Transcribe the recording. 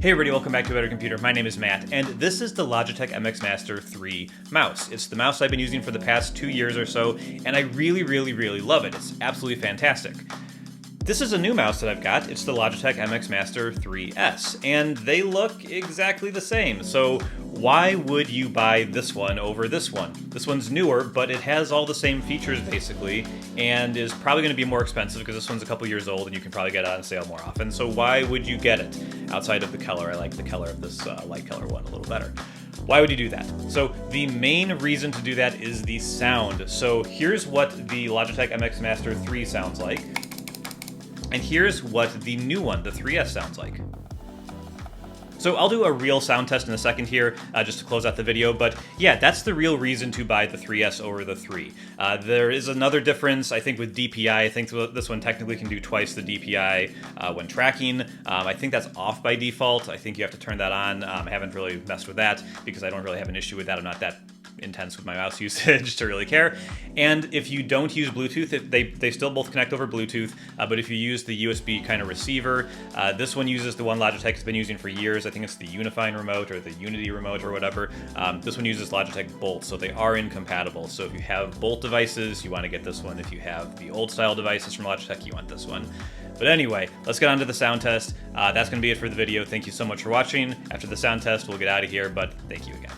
Hey everybody, welcome back to A Better Computer. My name is Matt, and this is the Logitech MX Master 3 mouse. It's the mouse I've been using for the past 2 years or so, and I really love it. It's absolutely fantastic. This is a new mouse that I've got. It's the Logitech MX Master 3S, and they look exactly the same. So why would you buy this one over this one? This one's newer, but it has all the same features basically, and is probably going to be more expensive because this one's a couple years old and you can probably get it on sale more often. So why would you get it? Outside of the color, I like the color of this light color one a little better. Why would you do that? So the main reason to do that is the sound. So here's what the Logitech MX Master 3 sounds like. And here's what the new one, the 3S, sounds like. So I'll do a real sound test in a second here, just to close out the video, but yeah, that's the real reason to buy the 3S over the 3. There is another difference, I think, with DPI. I think this one technically can do twice the DPI when tracking. I think that's off by default. I think you have to turn that on. I haven't really messed with that because I don't really have an issue with that. I'm not that intense with my mouse usage to really care. And if you don't use Bluetooth, they still both connect over Bluetooth, but if you use the USB kind of receiver, this one uses the one Logitech has been using for years. I think it's the Unifying remote or the Unity remote or whatever. This one uses Logitech Bolt, so they are incompatible. So if you have Bolt devices, you want to get this one. If you have the old style devices from Logitech, you want this one. But anyway, let's get on to the sound test. That's going to be it for the video. Thank you so much for watching. After the sound test, we'll get out of here, but thank you again.